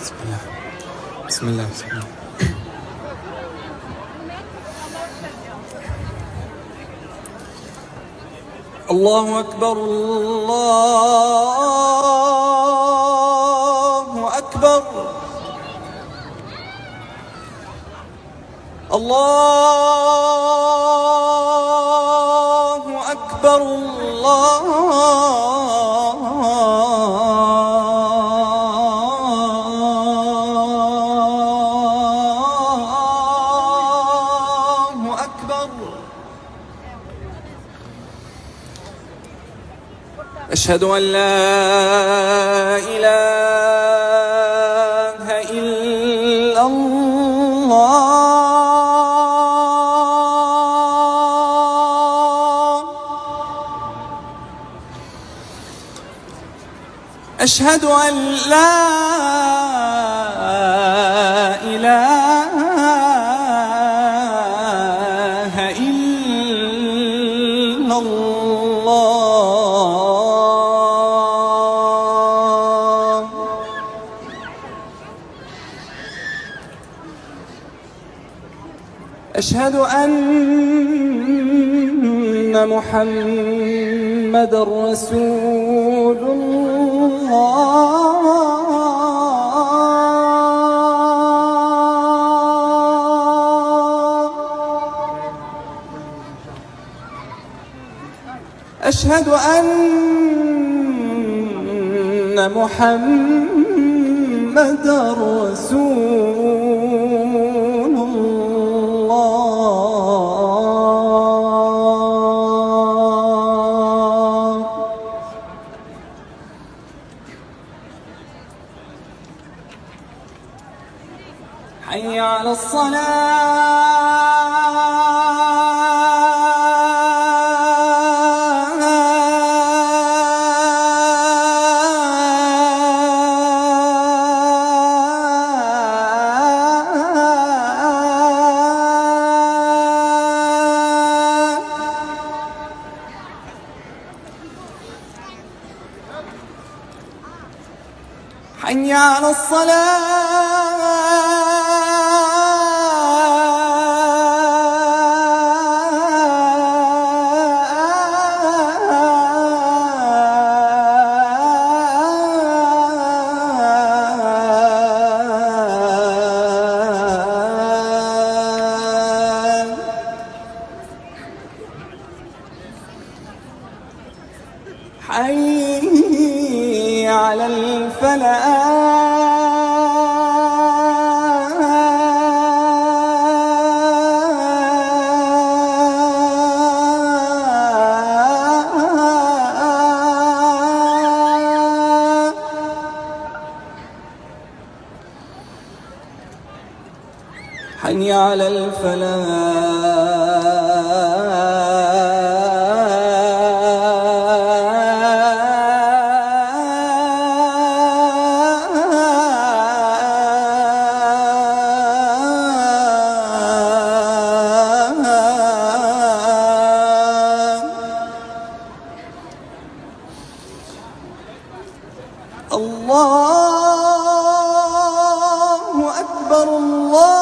بسم الله بسم الله بسم الله. الله أكبر الله أكبر الله أكبر الله أكبر. أشهد أن لا إله إلا الله. أشهد أن لا إله إلا الله. أشهد أن محمدًا رسول الله. أشهد أن محمدًا رسول الله. حي على حي على حي على الفلاح. حي على الله أكبر الله